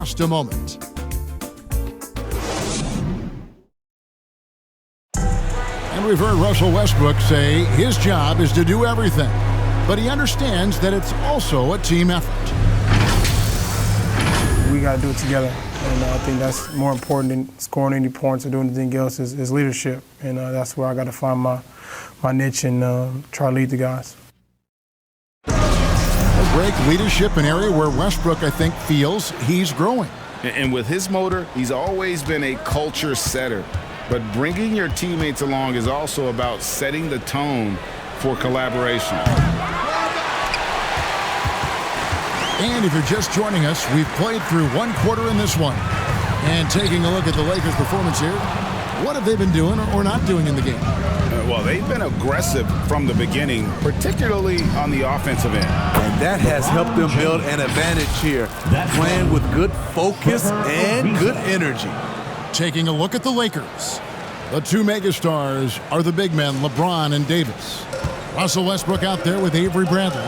Just a moment. And we've heard Russell Westbrook say his job is to do everything, but he understands that it's also a team effort. We got to do it together, and I think that's more important than scoring any points or doing anything else is leadership, and that's where I got to find my niche and try to lead the guys. Great leadership, an area where Westbrook, I think, feels he's growing. And with his motor, he's always been a culture setter. But bringing your teammates along is also about setting the tone for collaboration. And if you're just joining us, we've played through one quarter in this one. And taking a look at the Lakers' performance here, what have they been doing or not doing in the game? Well, they've been aggressive from the beginning, particularly on the offensive end. And that has helped them build an advantage here, playing with good focus and good energy. Taking a look at the Lakers. The two megastars are the big men, LeBron and Davis. Russell Westbrook out there with Avery Bradley,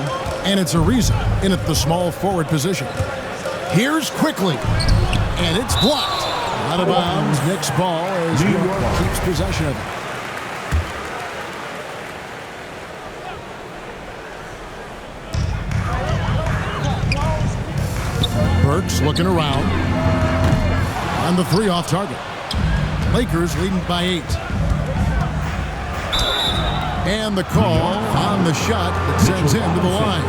and it's Ariza in at the small forward position. Here's quickly, and it's blocked. Out of bounds, Knicks ball as New York keeps possession of it. Burks looking around. On the three off target. Lakers leading by 8. And the call on the shot that sends him to the line.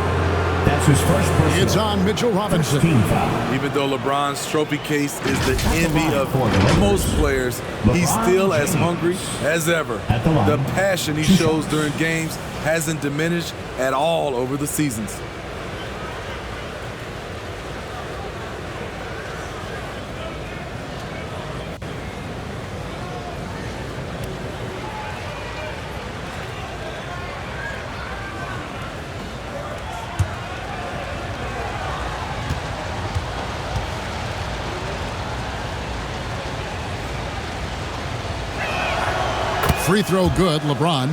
That's his first personal. It's on Mitchell Robinson. Even though LeBron's trophy case is the envy of most players, he's still as hungry as ever. The passion he shows during games hasn't diminished at all over the seasons. Free throw good, LeBron.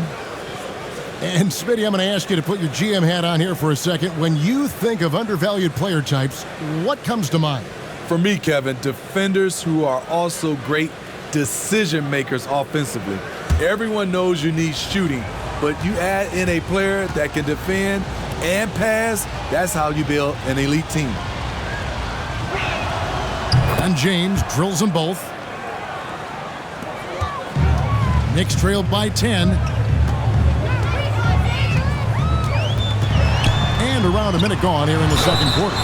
And Smitty, I'm going to ask you to put your GM hat on here for a second. When you think of undervalued player types, what comes to mind? For me, Kevin, defenders who are also great decision makers offensively. Everyone knows you need shooting, but you add in a player that can defend and pass, that's how you build an elite team. And James drills them both. Knicks trailed by 10. And around a minute gone here in the second quarter.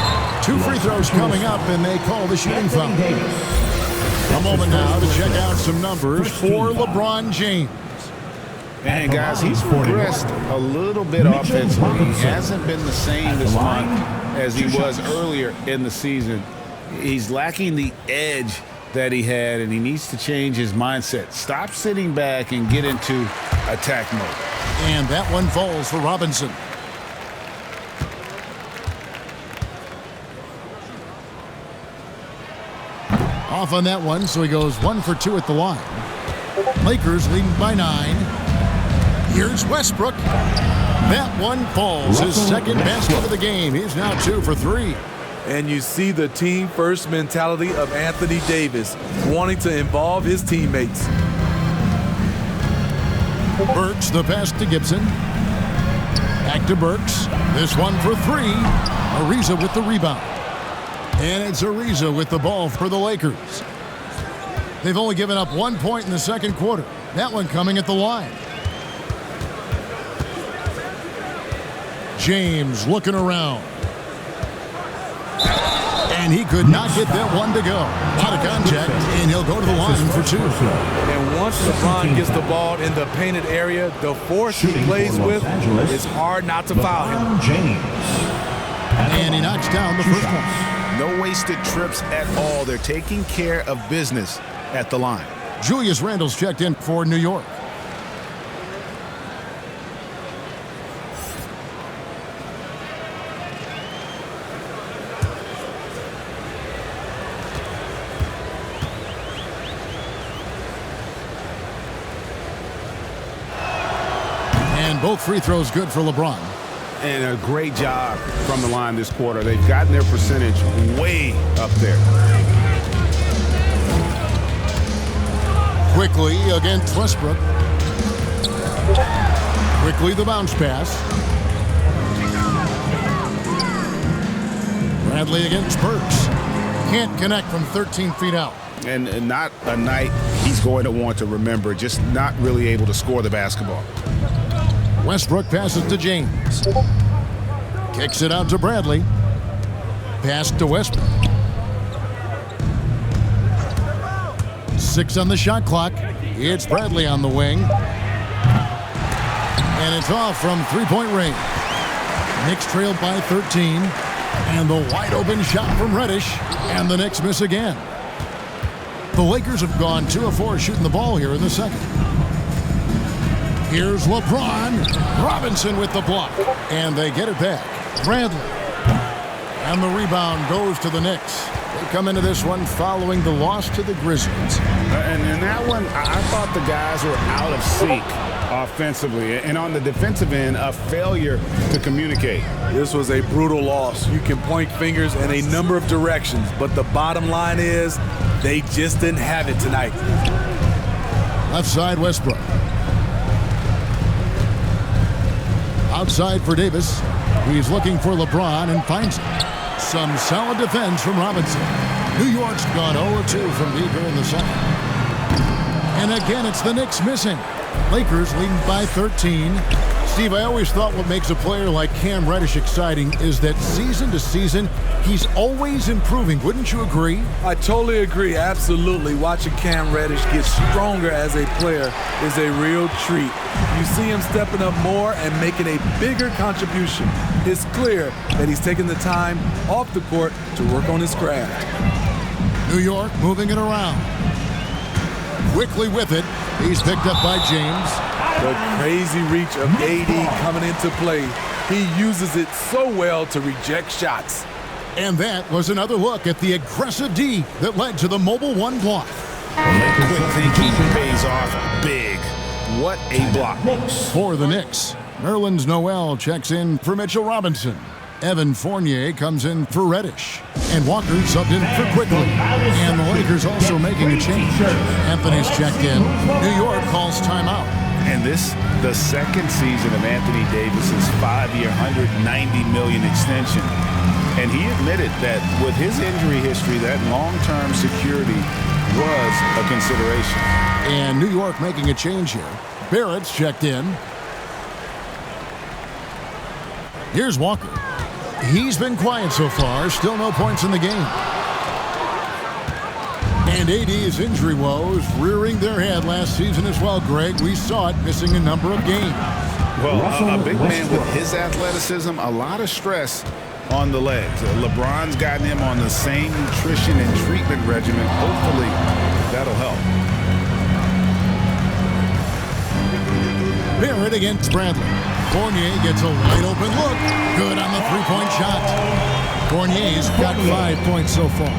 2 free throws coming up, and they call the shooting foul. A moment now to check out some numbers for LeBron James. And guys, he's progressed a little bit offensively. He hasn't been the same this month as he was earlier in the season. He's lacking the edge that he had, and he needs to change his mindset. Stop sitting back and get into attack mode. And that one falls for Robinson. Off on that one, so he goes 1 for 2 at the line. Lakers leading by 9. Here's Westbrook. That one falls. His second basket of the game. He's now 2 for 3. And you see the team-first mentality of Anthony Davis, wanting to involve his teammates. Burks, the pass to Gibson. Back to Burks. This one for 3. Ariza with the rebound. And it's Ariza with the ball for the Lakers. They've only given up 1 point in the second quarter. That one coming at the line. James looking around. And he could not get that one to go. Out of contact, and he'll go to the line for 2. And once LeBron gets the ball in the painted area, the force he plays with, it's hard not to foul him. And he knocks down the first one. No wasted trips at all. They're taking care of business at the line. Julius Randle's checked in for New York. And both free throws good for LeBron. And a great job from the line this quarter. They've gotten their percentage way up there. Quickly against Westbrook. Quickly the bounce pass. Bradley against Burks. Can't connect from 13 feet out. And not a night he's going to want to remember, just not really able to score the basketball. Westbrook passes to James. Kicks it out to Bradley. Pass to Westbrook. 6 on the shot clock. It's Bradley on the wing. And it's off from three-point range. Knicks trailed by 13. And the wide open shot from Reddish. And the Knicks miss again. The Lakers have gone 2 of 4 shooting the ball here in the second. Here's LeBron. Robinson with the block. And they get it back. Bradley. And the rebound goes to the Knicks. They come into this one following the loss to the Grizzlies. And in that one, I thought the guys were out of sync offensively. And on the defensive end, a failure to communicate. This was a brutal loss. You can point fingers in a number of directions, but the bottom line is they just didn't have it tonight. Left side, Westbrook. Outside for Davis. He's looking for LeBron and finds him. Some solid defense from Robinson. New York's gone 0-2 from deep here in the second. And again, it's the Knicks missing. Lakers leading by 13. Steve, I always thought what makes a player like Cam Reddish exciting is that season to season, he's always improving. Wouldn't you agree? I totally agree. Absolutely. Watching Cam Reddish get stronger as a player is a real treat. You see him stepping up more and making a bigger contribution. It's clear that he's taking the time off the court to work on his craft. New York moving it around. Quickly with it. He's picked up by James. The crazy reach of AD coming into play. He uses it so well to reject shots. And that was another look at the aggressive D that led to the mobile one block. Quick thinking pays off big. What a block. For the Knicks, Nerlens Noel checks in for Mitchell Robinson. Evan Fournier comes in for Reddish. And Walker subbed in for Quickly. And the Lakers also making a change. Anthony's checked in. New York calls timeout. And this, the second season of Anthony Davis's 5-year, $190 million extension. And he admitted that with his injury history, that long-term security was a consideration. And New York making a change here. Barrett's checked in. Here's Walker. He's been quiet so far. Still no points in the game. And AD's injury woes rearing their head last season as well, Greg. We saw it missing a number of games. Well, a big man with his athleticism, a lot of stress on the legs. LeBron's gotten him on the same nutrition and treatment regimen. Hopefully, that'll help. Barrett against Bradley. Fournier gets a wide open look. Good on the three-point shot. Fournier's got 5 points so far.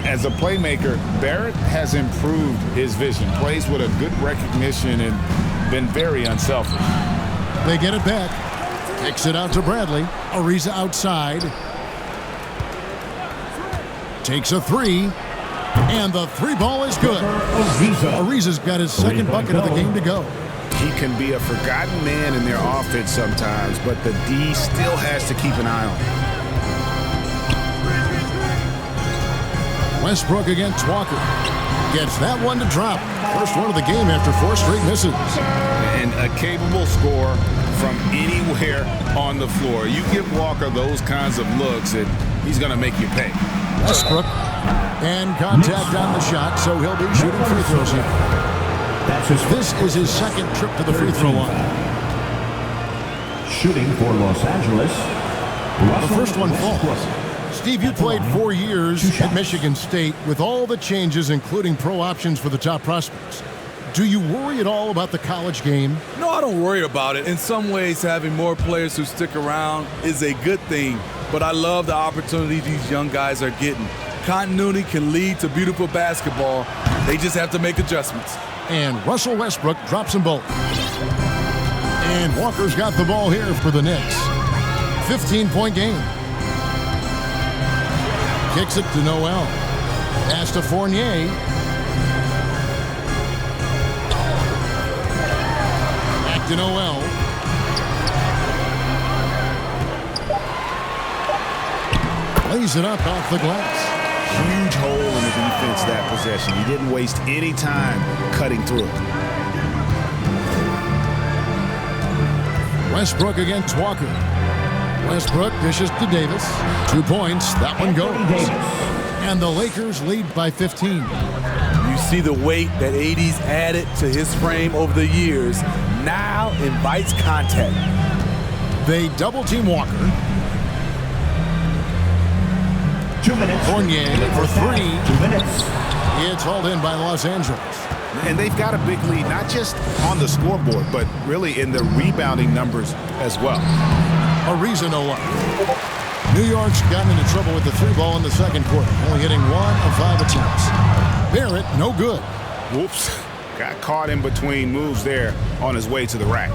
As a playmaker, Barrett has improved his vision. Plays with a good recognition and been very unselfish. They get it back. Kicks it out to Bradley. Ariza outside. Takes a three. And the three ball is good. Ariza's got his second bucket of the game to go. He can be a forgotten man in their offense sometimes, but the D still has to keep an eye on him. Westbrook against Walker. Gets that one to drop. First one of the game after 4 straight misses. And a capable scorer from anywhere on the floor. You give Walker those kinds of looks, and he's going to make you pay. Westbrook. And contact on the shot, so he'll be shooting free throws here. This is his second trip to the free throw line. Shooting for Los Angeles. The first one falls. Steve, you played 4 years at Michigan State with all the changes, including pro options for the top prospects. Do you worry at all about the college game? No, I don't worry about it. In some ways, having more players who stick around is a good thing, but I love the opportunity these young guys are getting. Continuity can lead to beautiful basketball. They just have to make adjustments. And Russell Westbrook drops them both. And Walker's got the ball here for the Knicks. 15-point game. Kicks it to Noel. Pass to Fournier. Back to Noel. Lays it up off the glass. Huge hole in the defense that possession. He didn't waste any time cutting through. Westbrook against Walker. Westbrook dishes to Davis. 2 points. That one goes. And the Lakers lead by 15. You see the weight that AD's added to his frame over the years. Now invites contact. They double-team Walker. 2 minutes. Fournier for 3. 2 minutes. It's hauled in by Los Angeles. And they've got a big lead, not just on the scoreboard, but really in the rebounding numbers as well. Ariza no luck. New York's gotten into trouble with the 3-ball in the second quarter, only hitting 1 of 5 attempts. Barrett, no good. Whoops. Got caught in between moves there on his way to the rack.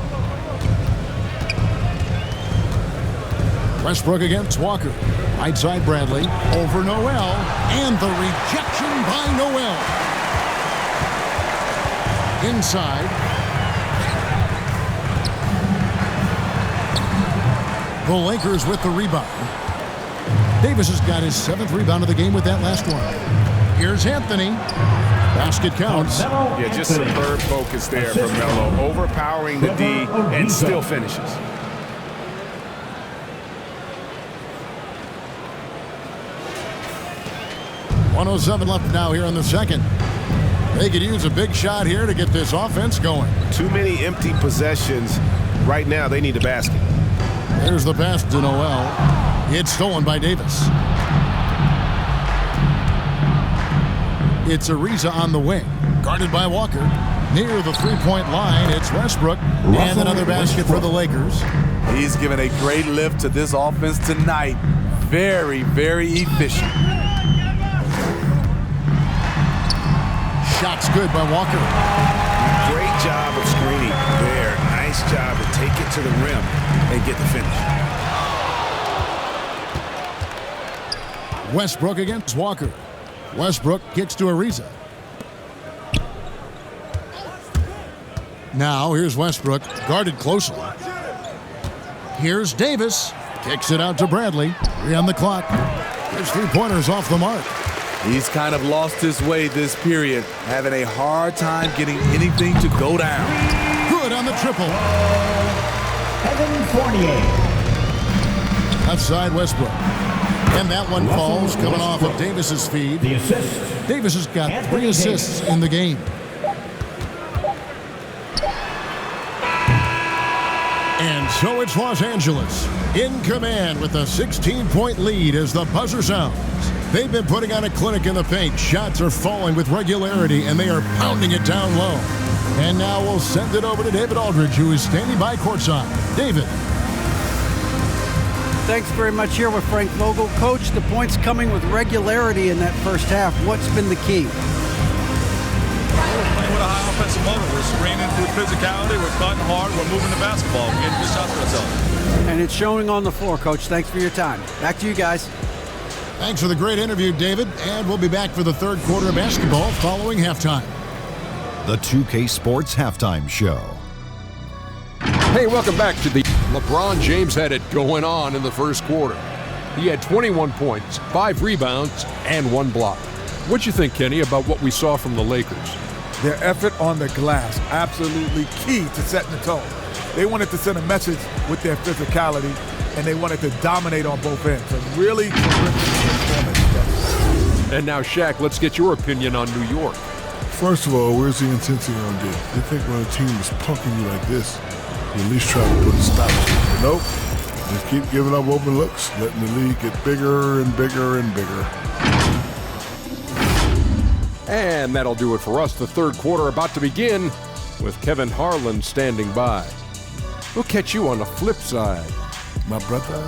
Westbrook against Walker. Right side Bradley. Over Noel. And the rejection by Noel. Inside. The Lakers with the rebound. Davis has got his 7th rebound of the game with that last one. Here's Anthony. Basket counts. Yeah, just superb focus there from Melo. Overpowering the D and still finishes. .107 left now here in the second. They could use a big shot here to get this offense going. Too many empty possessions. Right now, they need a basket. There's the pass to Noel. It's stolen by Davis. It's Ariza on the wing. Guarded by Walker. Near the three-point line, it's Westbrook. And another basket for the Lakers. He's given a great lift to this offense tonight. Very, very efficient. Shot's good by Walker. Great job of screening there. Nice job to take it to the rim and get the finish. Westbrook against Walker. Westbrook kicks to Ariza. Now here's Westbrook, guarded closely. Here's Davis. Kicks it out to Bradley. 3 on the clock. His 3-pointers off the mark. He's kind of lost his way this period, having a hard time getting anything to go down. Good on the triple. Evan Fournier. Outside Westbrook. And that one falls coming off of Davis's feed. The assist. Davis has got 3 assists in the game. And so it's Los Angeles in command with a 16-point lead as the buzzer sounds. They've been putting on a clinic in the paint. Shots are falling with regularity, and they are pounding it down low. And now we'll send it over to David Aldridge, who is standing by courtside. David. Thanks very much here with Frank Vogel. Coach, the points coming with regularity in that first half. What's been the key? We're playing with a high offensive motor. We're screening through physicality. We're cutting hard. We're moving the basketball. We're getting good shots for ourselves. And it's showing on the floor, Coach. Thanks for your time. Back to you guys. Thanks for the great interview, David. And we'll be back for the third quarter of basketball following halftime. The 2K Sports Halftime Show. Hey, welcome back to the LeBron James had it going on in the first quarter. He had 21 points, 5 rebounds, and 1 block. What you think, Kenny, about what we saw from the Lakers? Their effort on the glass, absolutely key to setting the tone. They wanted to send a message with their physicality, and they wanted to dominate on both ends. A really terrific performance. And now, Shaq, let's get your opinion on New York. First of all, where's the intensity on this? They think when a team is punking you like this, you at least try to put a stop to it. Nope. Just keep giving up open looks, letting the league get bigger and bigger and bigger. And that'll do it for us. The third quarter about to begin with Kevin Harlan standing by. We'll catch you on the flip side. My brother.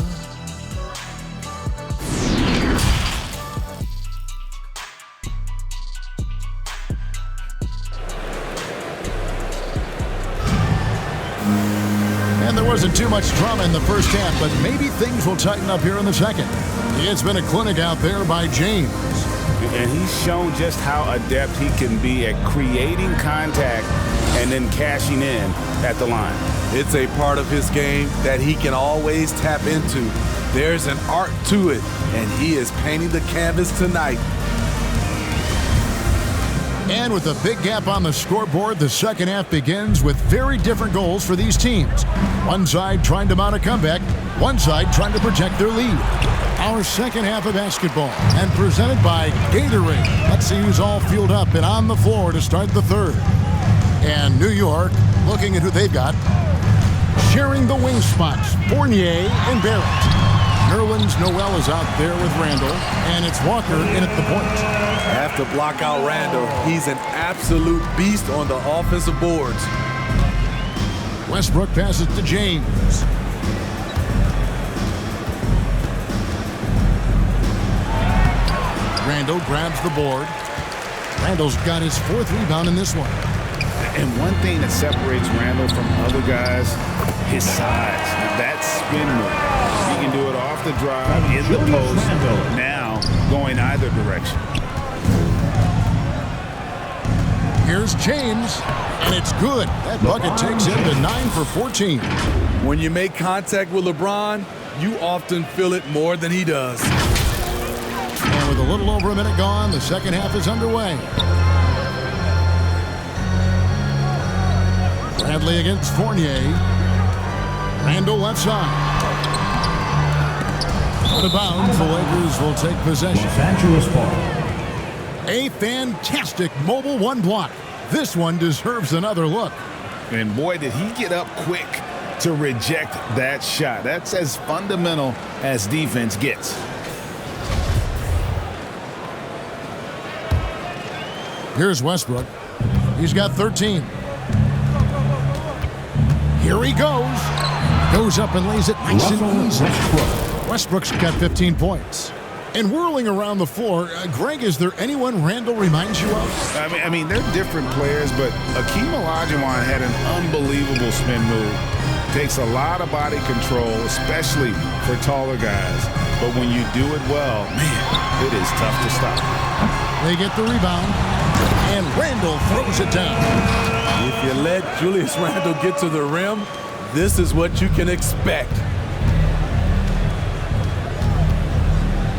And there was Wasn't too much drama in the first half, but maybe things will tighten up here in the second. It's been a clinic out there by James. And he's shown just how adept he can be at creating contact and then cashing in at the line. It's a part of his game that he can always tap into. There's an art to it, and he is painting the canvas tonight. And with a big gap on the scoreboard, the second half begins with very different goals for these teams. One side trying to mount a comeback, one side trying to protect their lead. Our second half of basketball, and presented by Gatorade. Let's see who's all fueled up and on the floor to start the third. And New York, looking at who they've got, sharing the wing spots, Fournier and Barrett. Nerlens Noel is out there with Randall, and it's Walker in at the point. Have to block out Randall. He's an absolute beast on the offensive boards. Westbrook passes to James. Randall grabs the board. Randall's got his fourth rebound in this one. And one thing that separates Randall from other guys, his size. That spin move. He can do it off the drive, in the post, now going either direction. Here's James, and it's good. That bucket takes him to 9 for 14. When you make contact with LeBron, you often feel it more than he does. And with a little over a minute gone, the second half is underway. Bradley against Fournier. Randall left side. Out of bounds, the Lakers will take possession. Los Angeles ball. A fantastic mobile one block. This one deserves another look. And boy, did he get up quick to reject that shot. That's as fundamental as defense gets. Here's Westbrook. He's got 13. Here he goes. Goes up and lays it nice and easy. Westbrook's got 15 points. And whirling around the floor, Greg, is there anyone Randall reminds you of? I mean, they're different players, but Akeem Olajuwon had an unbelievable spin move. Takes a lot of body control, especially for taller guys. But when you do it well, man, it is tough to stop. They get the rebound, and Randall throws it down. If you let Julius Randle get to the rim, this is what you can expect.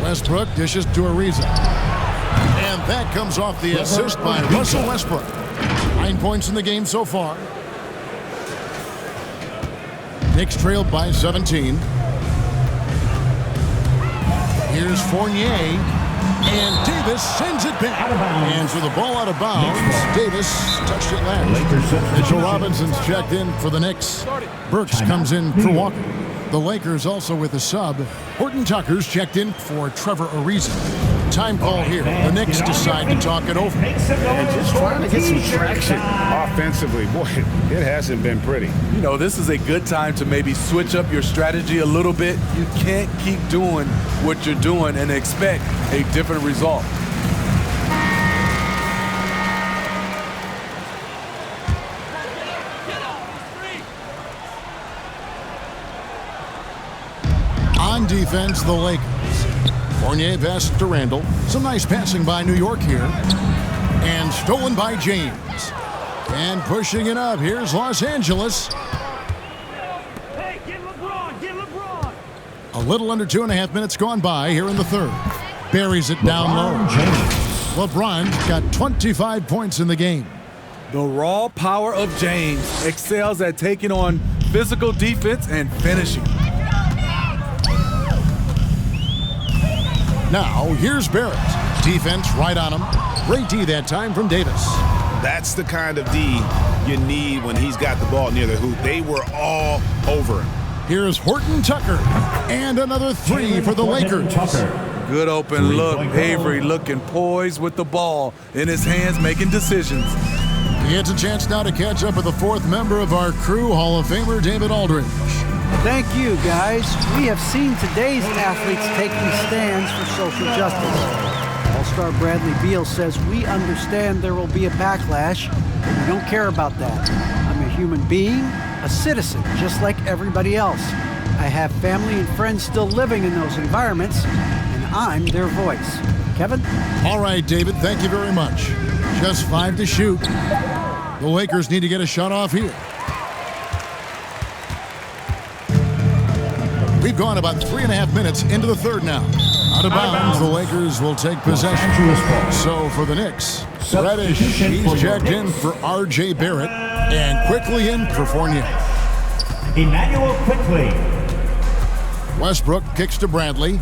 Westbrook dishes to Ariza. And that comes off the assist by Russell Westbrook. 9 points in the game so far. Knicks trailed by 17. Here's Fournier. And Davis sends it back. And for the ball out of bounds, Davis touched it last. Mitchell Robinson's checked in for the Knicks. Burks comes in for Walker. The Lakers also with a sub. Horton Tucker's checked in for Trevor Ariza. Time call here. The Knicks decide to talk it over. And just trying to get some traction offensively. Boy, it hasn't been pretty. You know, this is a good time to maybe switch up your strategy a little bit. You can't keep doing what you're doing and expect a different result. On defense, the Lakers. Fournier passes to Randall. Some nice passing by New York here. And stolen by James. And pushing it up. Here's Los Angeles. Hey, get LeBron, get LeBron. A little under 2.5 minutes gone by here in the third. Buries it down low. LeBron's got 25 points in the game. The raw power of James excels at taking on physical defense and finishing. Now, here's Barrett. Defense right on him. Great D that time from Davis. That's the kind of D you need when he's got the ball near the hoop. They were all over him. Here's Horton Tucker. And another three for the Lakers. Good open look. Avery looking poised with the ball in his hands, making decisions. He gets a chance now to catch up with the fourth member of our crew, Hall of Famer David Aldridge. Thank you, guys. We have seen today's athletes taking stands for social justice. All-star Bradley Beal says, "We understand there will be a backlash, but we don't care about that. I'm a human being, a citizen just like everybody else. I have family and friends still living in those environments, and I'm their voice. Kevin? All right, David, thank you very much. Just 5 to shoot. The Lakers need to get a shot off here. We've gone about 3.5 minutes into the third now. Out of bounds, the Lakers will take possession. So for the Knicks, Reddish, he's checked in for R.J. Barrett, and quickly in for Fournier. Emmanuel Quickly. Westbrook kicks to Bradley.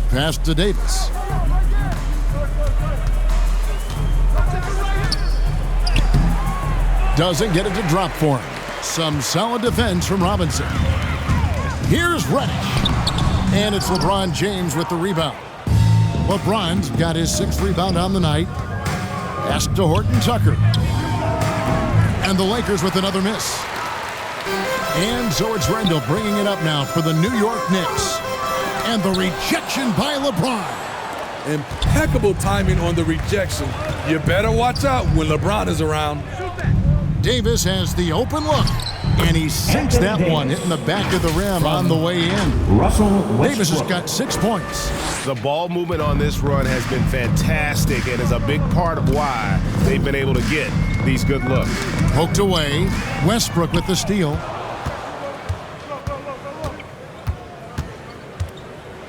Pass to Davis. Doesn't get it to drop for him. Some solid defense from Robinson. Here's Reddish. And it's LeBron James with the rebound. LeBron's got his 6th rebound on the night. Pass to Horton Tucker. And the Lakers with another miss. And so it's Randall bringing it up now for the New York Knicks. And the rejection by LeBron. Impeccable timing on the rejection. You better watch out when LeBron is around. Davis has the open look, and he sinks that one, hitting the back of the rim on the way in. Davis has got 6 points. The ball movement on this run has been fantastic and is a big part of why they've been able to get these good looks. Poked away, Westbrook with the steal.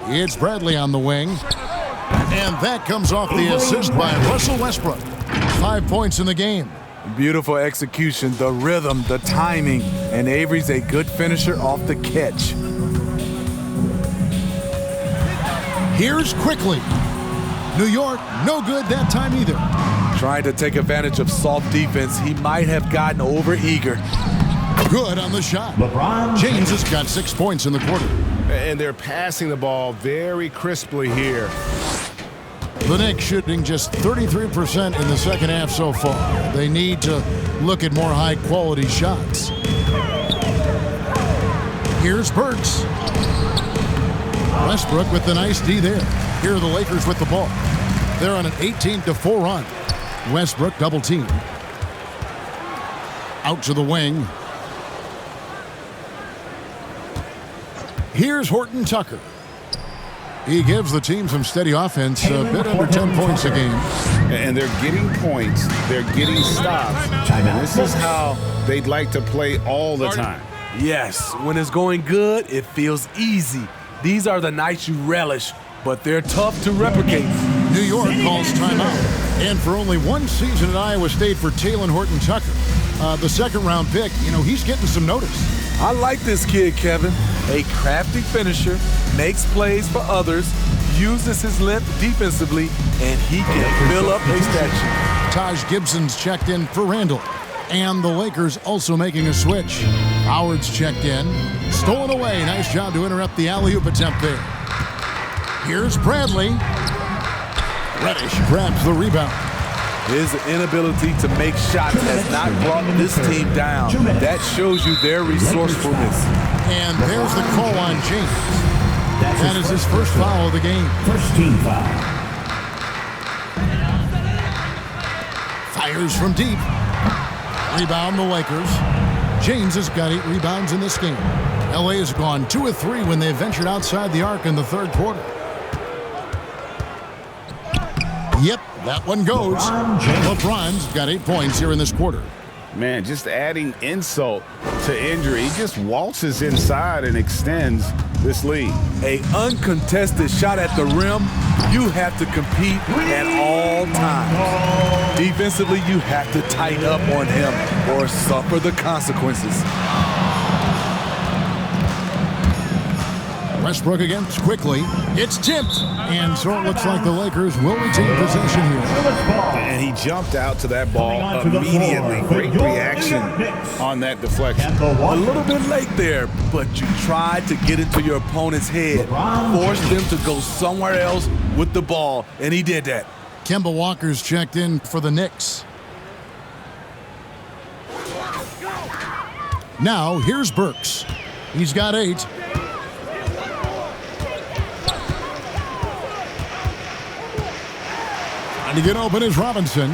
It's Bradley on the wing, and that comes off the assist by Russell Westbrook. 5 points in the game. Beautiful execution, the rhythm, the timing, and Avery's a good finisher off the catch. Here's Quickly. New York, no good that time either. Trying to take advantage of soft defense, he might have gotten over-eager. Good on the shot. James has got 6 points in the quarter. And they're passing the ball very crisply here. The Knicks shooting just 33% in the second half so far. They need to look at more high-quality shots. Here's Burks. Westbrook with the nice D there. Here are the Lakers with the ball. They're on an 18-4 run. Westbrook double team. Out to the wing. Here's Horton Tucker. He gives the team some steady offense, a bit under 10 points a game. And they're getting points. They're getting stops. And this is how they'd like to play all the time. Yes, when it's going good, it feels easy. These are the nights you relish, but they're tough to replicate. New York calls timeout. And for only one season at Iowa State for Talen Horton Tucker, the second-round pick, he's getting some notice. I like this kid, Kevin. A crafty finisher, makes plays for others, uses his length defensively, and he can fill up a statue. Taj Gibson's checked in for Randall. And the Lakers also making a switch. Howard's checked in. Stolen away. Nice job to interrupt the alley-oop attempt there. Here's Bradley. Reddish grabs the rebound. His inability to make shots has not brought this team down. That shows you their resourcefulness. And there's the call on James. That is his first foul of the game. First team foul. Fires from deep. Rebound the Lakers. James has got 8 rebounds in this game. L.A. has gone 2 of 3 when they ventured outside the arc in the third quarter. Yep, that one goes. LeBron's got 8 points here in this quarter. Man, just adding insult to injury. He just waltzes inside and extends this lead. A uncontested shot at the rim, you have to compete at all times. Defensively, you have to tighten up on him or suffer the consequences. Westbrook against Quickly. It's tipped. And so it looks like the Lakers will retain possession here. And he jumped out to that ball immediately. Great reaction on that deflection. A little bit late there, but you tried to get into your opponent's head. Forced them to go somewhere else with the ball, and he did that. Kemba Walker's checked in for the Knicks. Now, here's Burks. He's got 8. To get open is Robinson.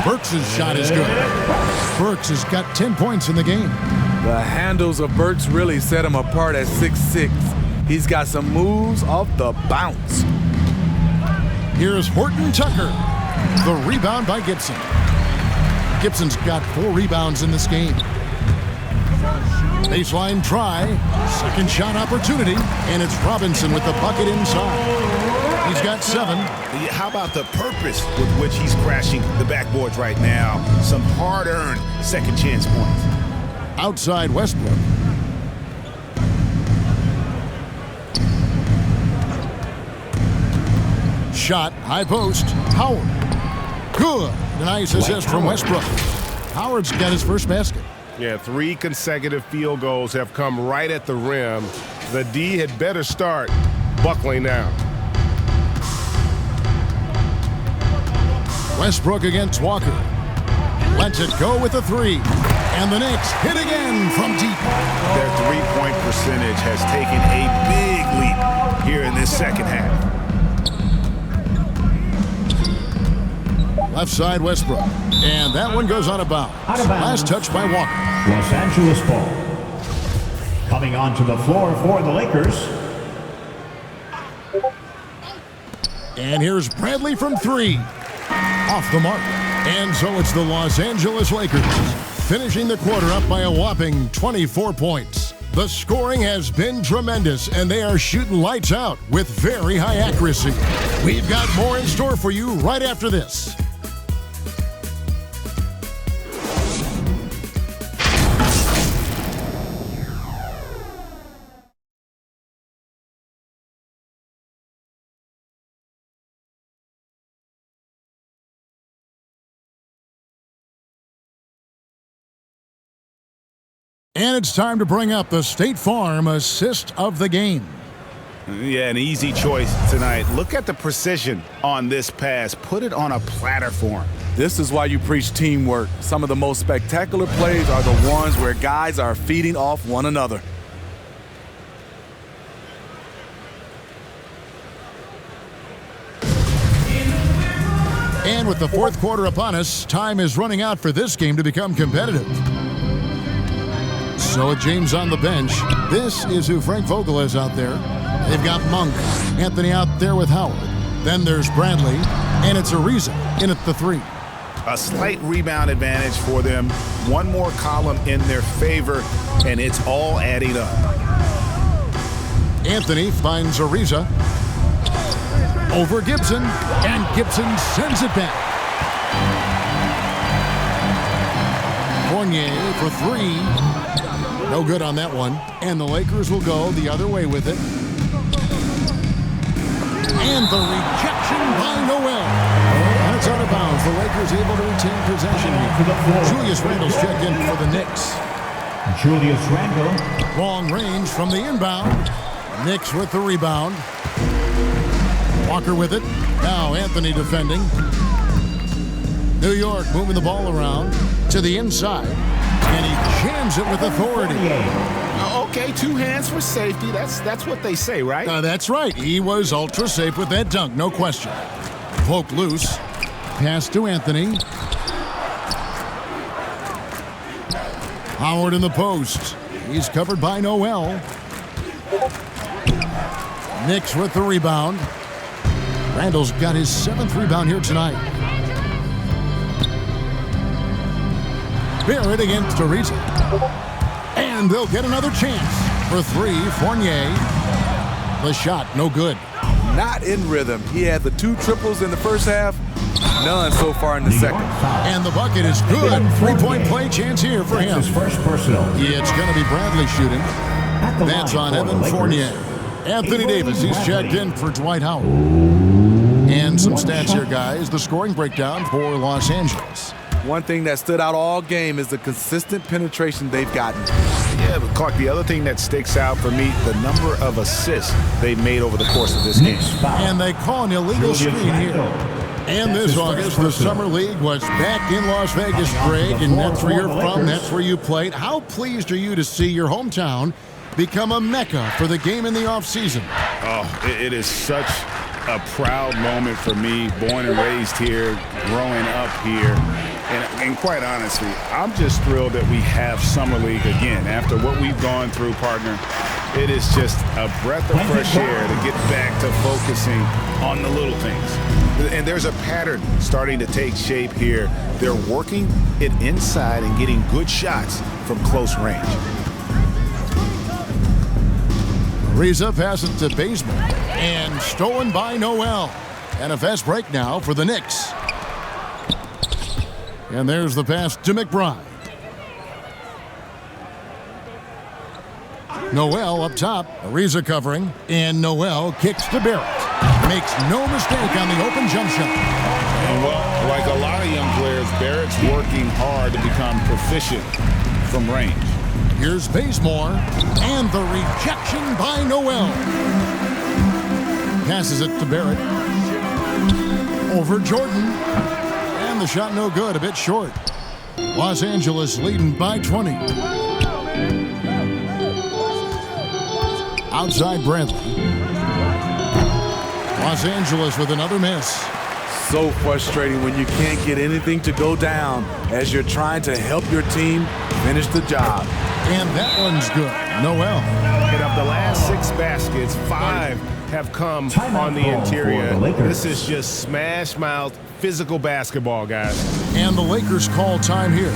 Burks' shot is good. Burks has got 10 points in the game. The handles of Burks really set him apart at 6'6". He's got some moves off the bounce. Here's Horton Tucker. The rebound by Gibson. Gibson's got 4 rebounds in this game. Baseline try. Second shot opportunity. And it's Robinson with the bucket inside. He's got 7. How about the purpose with which he's crashing the backboards right now? Some hard-earned second chance points. Outside Westbrook. Shot, high post, Howard. Good. Nice assist from Westbrook. Howard's got his first basket. Yeah, 3 consecutive field goals have come right at the rim. The D had better start buckling down. Westbrook against Walker. Lets it go with a 3. And the Knicks hit again from deep. Their three-point percentage has taken a big leap here in this second half. Left side Westbrook. And that one goes out of bounds. Last touch by Walker. Los Angeles ball. Coming onto the floor for the Lakers. And here's Bradley from 3. Off the mark. And so it's the Los Angeles Lakers finishing the quarter up by a whopping 24 points. The scoring has been tremendous, and they are shooting lights out with very high accuracy. We've got more in store for you right after this. And it's time to bring up the State Farm assist of the game. Yeah, an easy choice tonight. Look at the precision on this pass. Put it on a platter for him. This is why you preach teamwork. Some of the most spectacular plays are the ones where guys are feeding off one another. And with the fourth quarter upon us, time is running out for this game to become competitive. So with James on the bench, this is who Frank Vogel is out there. They've got Monk, Anthony out there with Howard. Then there's Bradley, and it's Ariza in at the 3. A slight rebound advantage for them. One more column in their favor, and it's all adding up. Anthony finds Ariza. Over Gibson, and Gibson sends it back. Fournier for 3. No good on that one. And the Lakers will go the other way with it. And the rejection by Noel. That's out of bounds. The Lakers able to retain possession here. Julius Randle's checked in for the Knicks. Julius Randle. Long range from the inbound. Knicks with the rebound. Walker with it. Now Anthony defending. New York moving the ball around to the inside. And he jams it with authority. Okay, 2 hands for safety. That's what they say, right? That's right. He was ultra safe with that dunk, no question. Poke loose. Pass to Anthony. Howard in the post. He's covered by Noel. Knicks with the rebound. Randle's got his 7th rebound here tonight. Barrett against Ariza. And they'll get another chance. For 3, Fournier. The shot, no good. Not in rhythm. He had the 2 triples in the first half. None so far in the second. And the bucket is good. 3-point play chance here for him. His first personal. It's going to be Bradley shooting. That's on Evan Fournier. Anthony Davis, he's checked in for Dwight Howard. And some stats here, guys. The scoring breakdown for Los Angeles. One thing that stood out all game is the consistent penetration they've gotten. Yeah, but Clark, the other thing that sticks out for me, the number of assists they've made over the course of this game. And they call an illegal screen here. And this August, the Summer League was back in Las Vegas, Greg, and that's where you're from, that's where you played. How pleased are you to see your hometown become a mecca for the game in the offseason? Oh, it is such a proud moment for me, born and raised here, growing up here. And quite honestly, I'm just thrilled that we have Summer League again. After what we've gone through, partner, it is just a breath of fresh air to get back to focusing on the little things. And there's a pattern starting to take shape here. They're working it inside and getting good shots from close range. Ariza passes to Bazemore and stolen by Noel. And a fast break now for the Knicks. And there's the pass to McBride. Noel up top. Ariza covering. And Noel kicks to Barrett. Makes no mistake on the open jump shot. And well, like a lot of young players, Barrett's working hard to become proficient from range. Here's Bazemore. And the rejection by Noel. Passes it to Barrett. Over Jordan. And the shot no good, a bit short. Los Angeles leading by 20. Outside Bradley. Los Angeles with another miss. So frustrating when you can't get anything to go down as you're trying to help your team finish the job. And that one's good. Noel. And of the last 6 baskets, 5 have come on the interior. This is just smash-mouth, physical basketball, guys. And the Lakers call time here.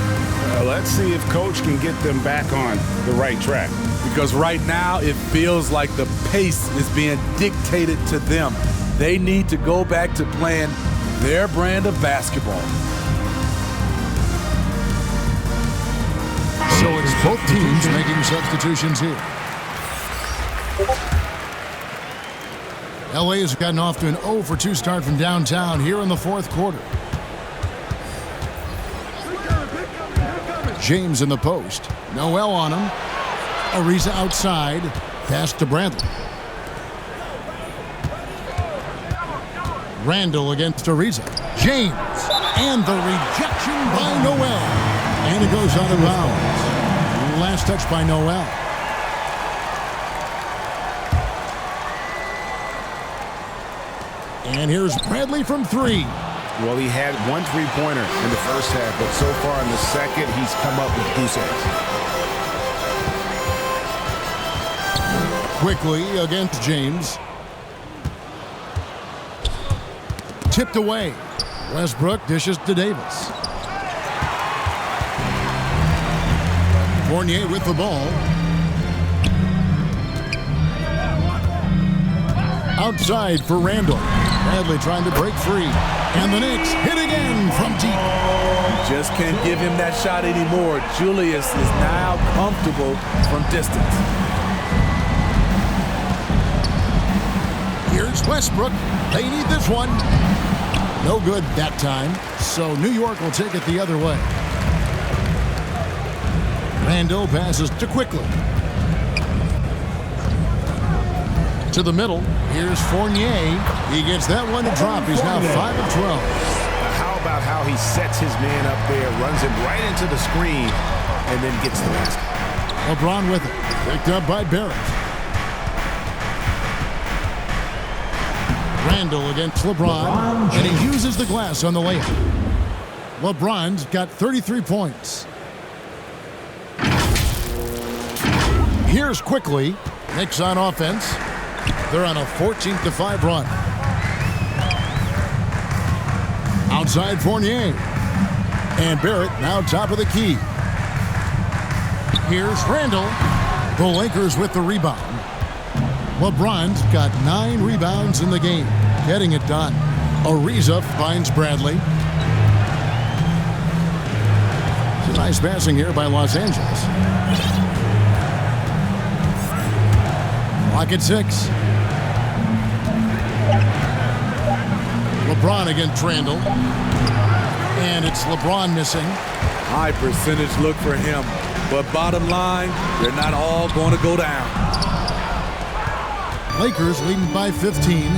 Let's see if Coach can get them back on the right track. Because right now it feels like the pace is being dictated to them. They need to go back to playing their brand of basketball. So it's both teams making substitutions here. L.A. has gotten off to an 0-for-2 start from downtown here in the fourth quarter. James in the post. Noel on him. Ariza outside. Pass to Bradley. Randall against Ariza. James. And the rejection by Noel. And it goes out of bounds. Last touch by Noel. And here's Bradley from 3. Well, he had 1 3-pointer in the first half, but so far in the second, he's come up with goose eggs. Quickly against James. Tipped away. Westbrook dishes to Davis. Fournier with the ball. Outside for Randall. Bradley trying to break free. And the Knicks hit again from deep. Just can't give him that shot anymore. Julius is now comfortable from distance. Here's Westbrook. They need this one. No good that time. So New York will take it the other way. Randall passes to Quickly. To the middle. Here's Fournier. He gets that one to drop. He's now 5 of 12. How about how he sets his man up there, runs him right into the screen, and then gets the basket. LeBron with it. Picked up by Barrett. Randall against LeBron. And he uses the glass on the layup. LeBron's got 33 points. Here's Quickly. Knicks on offense. They're on a 14-5 run. Outside Fournier. And Barrett now top of the key. Here's Randall. The Lakers with the rebound. LeBron's got 9 rebounds in the game. Getting it done. Ariza finds Bradley. It's a nice passing here by Los Angeles. Clock at 6. LeBron against Randall. And it's LeBron missing. High percentage look for him. But bottom line, they're not all going to go down. Lakers leading by 15.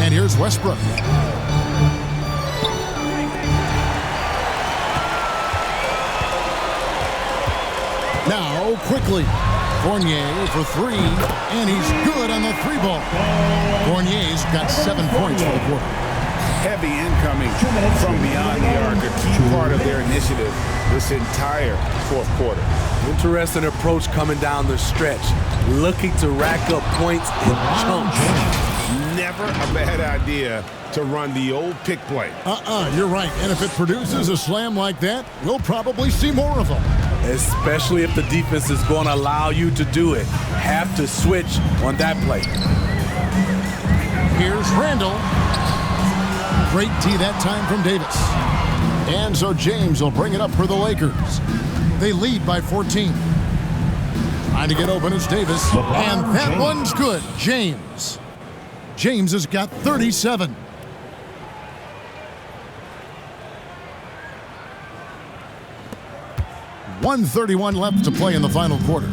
And here's Westbrook. Now Quickly. Fournier for three, and he's good on the three ball. Fournier's got 7 points for the quarter. Heavy incoming from beyond the arc, a key part of their initiative this entire fourth quarter. Interesting approach coming down the stretch, looking to rack up points in chunks. Never a bad idea to run the old pick play. You're right. And if it produces a slam like that, we'll probably see more of them. Especially if the defense is going to allow you to do it. Have to switch on that play. Here's Randall. Great D that time from Davis. And so James will bring it up for the Lakers. They lead by 14. Trying to get open is Davis. And that one's good. James. James has got 37. .131 left to play in the final quarter.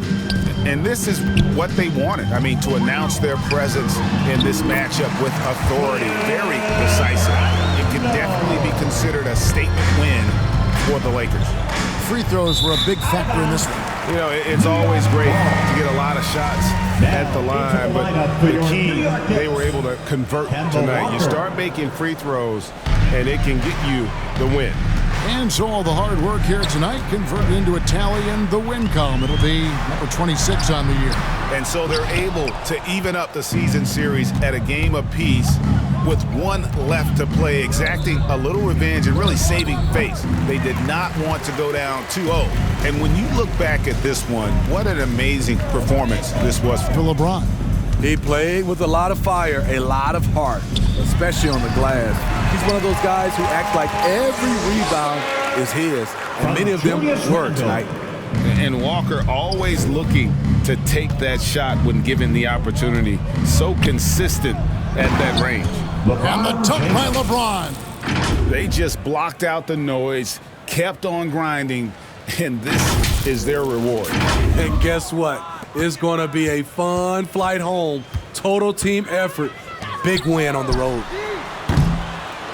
And this is what they wanted. I mean, to announce their presence in this matchup with authority. Very decisive. It could definitely be considered a statement win for the Lakers. Free throws were a big factor in this one. You know, it's always great to get a lot of shots at the line, but the key, they were able to convert tonight. You start making free throws, and it can get you the win. And so all the hard work here tonight converted into a tally in the win column. It'll be number 26 on the year. And so they're able to even up the season series at a game apiece with one left to play, exacting a little revenge and really saving face. They did not want to go down 2-0. And when you look back at this one, what an amazing performance this was for LeBron. He played with a lot of fire, a lot of heart, especially on the glass. He's one of those guys who acts like every rebound is his, and many of them were tonight. And Walker always looking to take that shot when given the opportunity. So consistent at that range. And the dunk by LeBron. They just blocked out the noise, kept on grinding, and this is their reward. And guess what? It's going to be a fun flight home. Total team effort. Big win on the road.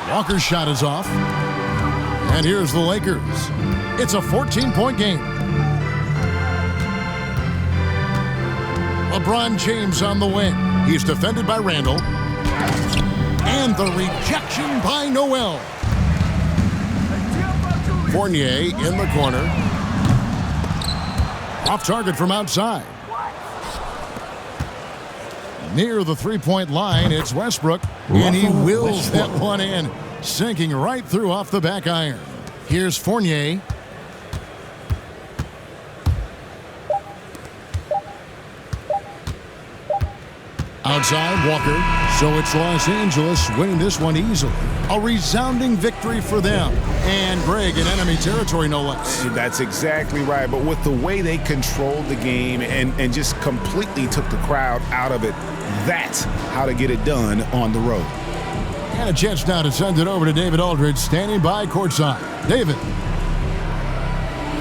Walker's shot is off. And here's the Lakers. It's a 14-point game. LeBron James on the wing. He's defended by Randall. And the rejection by Noel. Fournier in the corner. Off target from outside. Near the three-point line, it's Westbrook, and he wills that one in, sinking right through off the back iron. Here's Fournier. Outside, Walker. So it's Los Angeles winning this one easily. A resounding victory for them. And Greg in enemy territory, no less. That's exactly right. But with the way they controlled the game and just completely took the crowd out of it, that's how to get it done on the road. And a chance now to send it over to David Aldridge, standing by courtside. David.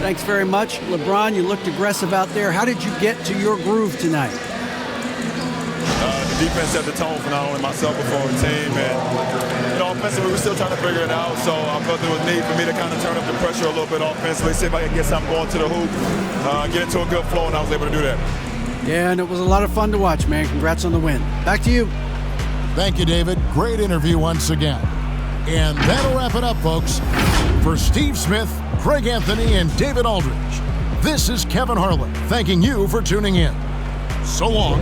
Thanks very much. LeBron, you looked aggressive out there. How did you get to your groove tonight? The defense set the tone for not only myself but for the team. And, you know, offensively, we're still trying to figure it out. So I felt there was need for me to kind of turn up the pressure a little bit offensively, see if I can get something going to the hoop, get into a good flow, and I was able to do that. Yeah, and it was a lot of fun to watch, man. Congrats on the win. Back to you. Thank you, David. Great interview once again. And that'll wrap it up, folks. For Steve Smith, Craig Anthony, and David Aldridge, this is Kevin Harlan thanking you for tuning in. So long.